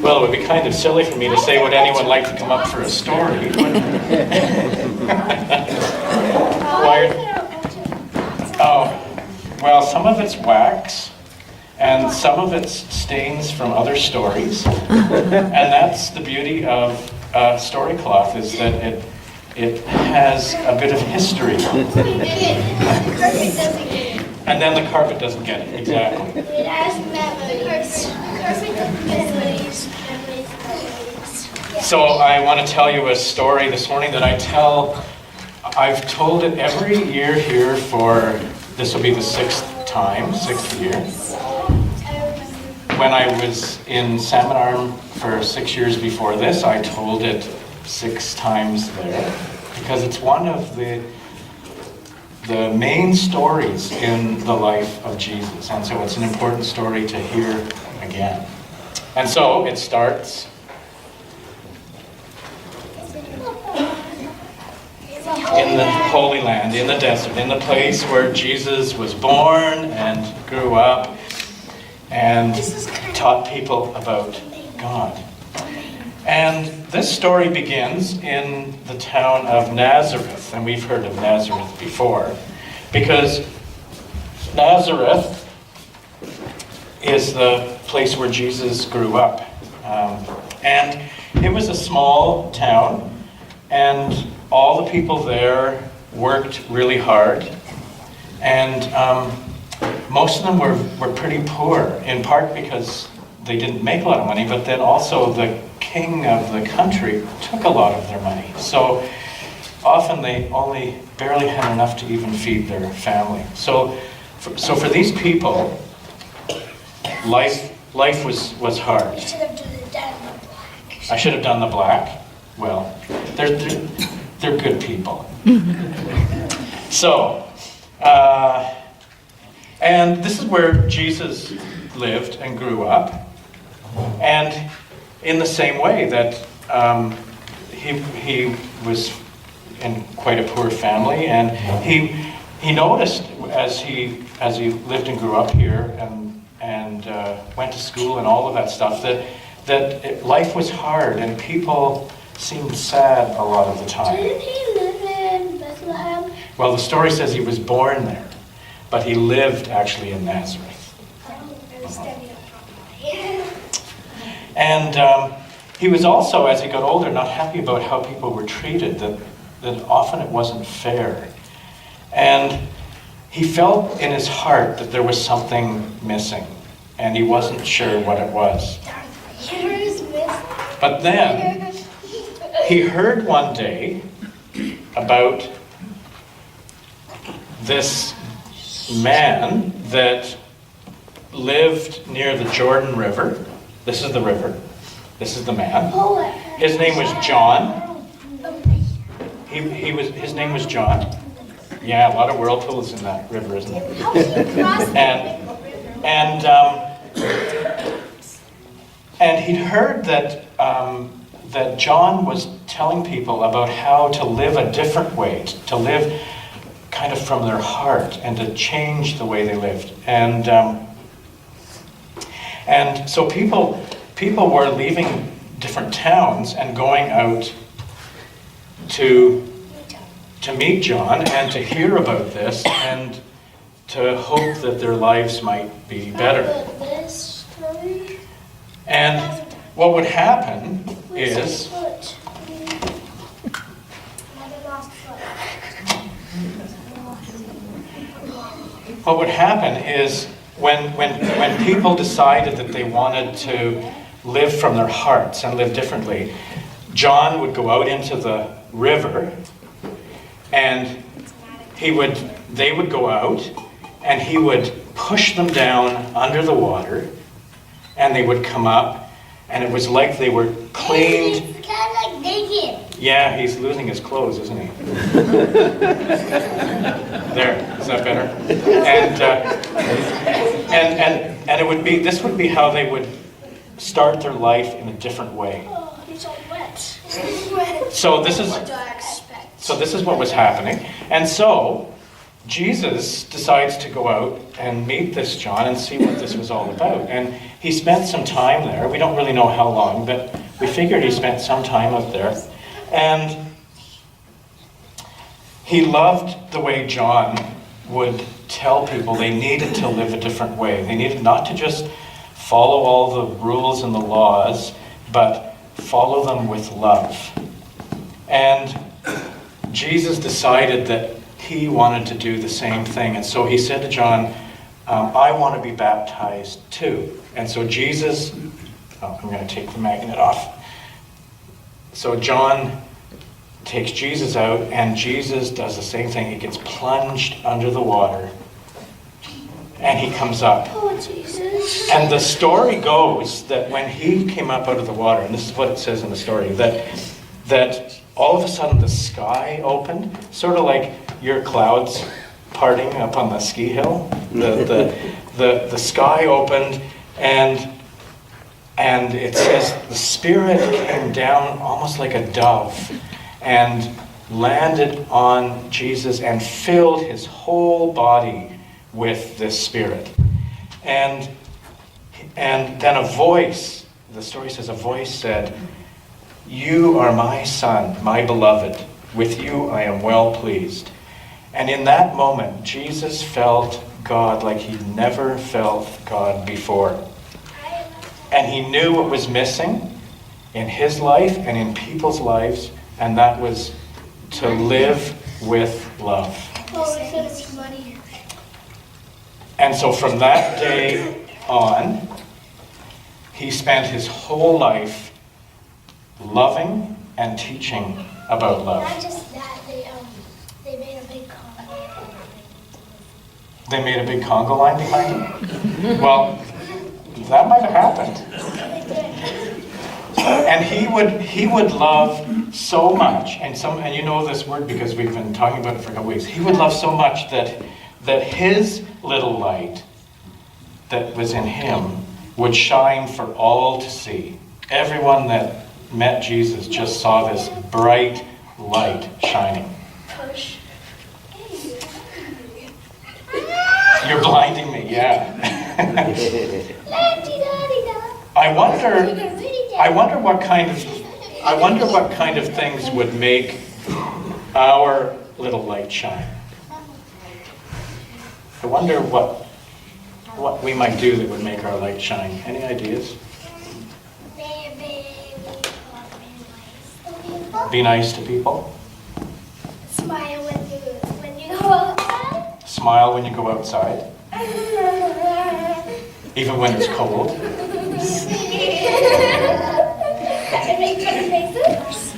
Well, it would be kind of silly for me to say, would anyone like to come up for a story? Oh, well, some of it's wax, and some of it's stains from other stories. And that's the beauty of story cloth, is that it has a bit of history. And then the carpet doesn't get it, exactly. It has memories. So I want to tell you a story this morning that I've told it every year here for, this will be the sixth year. When I was in Salmon Arm for 6 years before this, I told it 6 times there, because it's one of the main stories in the life of Jesus, and so it's an important story to hear again. And so it starts in the Holy Land, in the desert, in the place where Jesus was born and grew up and taught people about God. And this story begins in the town of Nazareth, and we've heard of Nazareth before, because Nazareth is the place where Jesus grew up. And it was a small town, and all the people there worked really hard, and most of them were pretty poor, in part because they didn't make a lot of money, but then also the king of the country took a lot of their money. So often they only barely had enough to even feed their family. So for these people, life was hard. You should have done the black. I should have done the black. Well, they're good people. So, and this is where Jesus lived and grew up. And in the same way that he was in quite a poor family, and he noticed as he lived and grew up here and went to school and all of that stuff, that life was hard and people seemed sad a lot of the time. Didn't he live in Bethlehem? Well, the story says he was born there, but he lived actually in Nazareth. And he was also, as he got older, not happy about how people were treated, that often it wasn't fair. And he felt in his heart that there was something missing, and he wasn't sure what it was. But then he heard one day about this man that lived near the Jordan River. This is the river. This is the man. His name was John. His name was John. Yeah, a lot of whirlpools in that river, isn't there? And he'd heard that John was telling people about how to live a different way, to live kind of from their heart and to change the way they lived. And so people were leaving different towns and going out to meet John and to hear about this and to hope that their lives might be better. And what would happen is when people decided that they wanted to live from their hearts and live differently, John would go out into the river, and they would go out, and he would push them down under the water, and they would come up, and it was like they were cleaned. It's kind of like naked. Yeah, he's losing his clothes, isn't he? There, is that better? And it would be, this would be how they would start their life in a different way. Oh, he's all wet. So this is what was happening. And so Jesus decides to go out and meet this John and see what this was all about. And he spent some time there. We don't really know how long, but we figured he spent some time out there. And he loved the way John would tell people they needed to live a different way. They needed not to just follow all the rules and the laws, but follow them with love. And Jesus decided that he wanted to do the same thing. And so he said to John, I want to be baptized too. And so Jesus, I'm going to take the magnet off. So John takes Jesus out, and Jesus does the same thing. He gets plunged under the water, and he comes up. Oh, Jesus. And the story goes that when he came up out of the water, and this is what it says in the story, that all of a sudden the sky opened, sort of like your clouds parting up on the ski hill. The sky opened, and it says the Spirit came down almost like a dove and landed on Jesus and filled his whole body with this Spirit. And then a voice, the story says a voice said, "You are my Son, my beloved. With you I am well pleased." And in that moment, Jesus felt God like he'd never felt God before. And he knew what was missing in his life and in people's lives, and that was to live with love. Oh, it's money. And so from that day on, he spent his whole life loving and teaching about love. Not just that, they made a big Congo. They made a big Congo line behind him? Well, that might have happened. And he would love so much, and you know this word because we've been talking about it for a couple weeks. He would love so much that his little light that was in him would shine for all to see. Everyone that met Jesus just saw this bright light shining. Push. You're blinding me, yeah. I wonder what kind of things would make our little light shine. I wonder what we might do that would make our light shine. Any ideas? Be nice to people. Smile when you go outside. Smile when you go outside, even when it's cold. And make funny faces.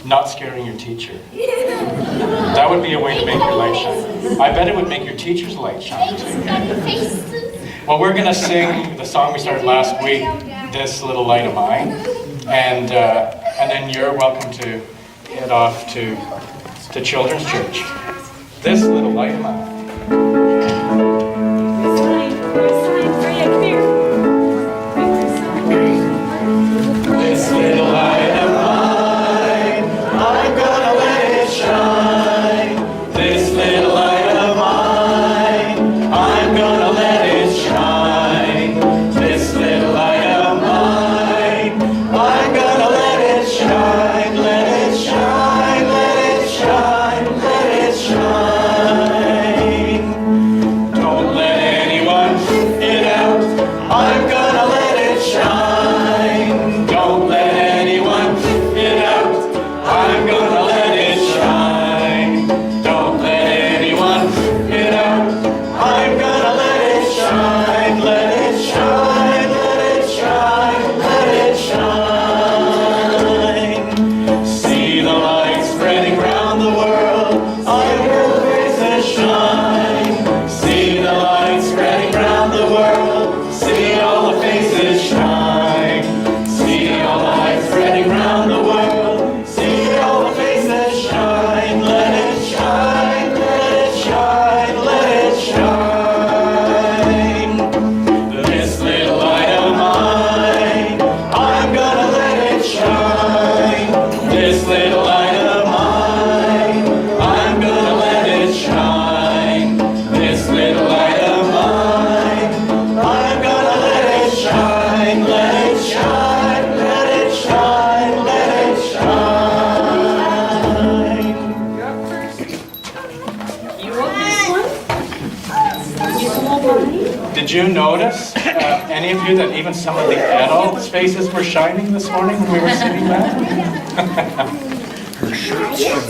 Not scaring your teacher. That would be a way to make your light shine. I bet it would make your teacher's light shine Make too. funny faces. Well, we're going to sing the song we started last week, "This Little Light of Mine," and then you're welcome to head off to Children's Church. This little light of mine. This little light of mine, I'm gonna let it shine. This little light of mine, I'm gonna let it shine. This little light of mine, I'm gonna let it shine. Let it shine, let it shine, let it shine. Don't let anyone put it out. I'm gonna let it shine. Don't let anyone put it out. I'm gonna let it shine. Don't let anyone put it out. I'm gonna let it shine. Let it shine, let it shine, let it shine. See the light spreading round the world. I will raise a shine. See the light spreading round the world. See all Did you notice, any of you, that even some of the adults' faces were shining this morning when we were singing that? Yes,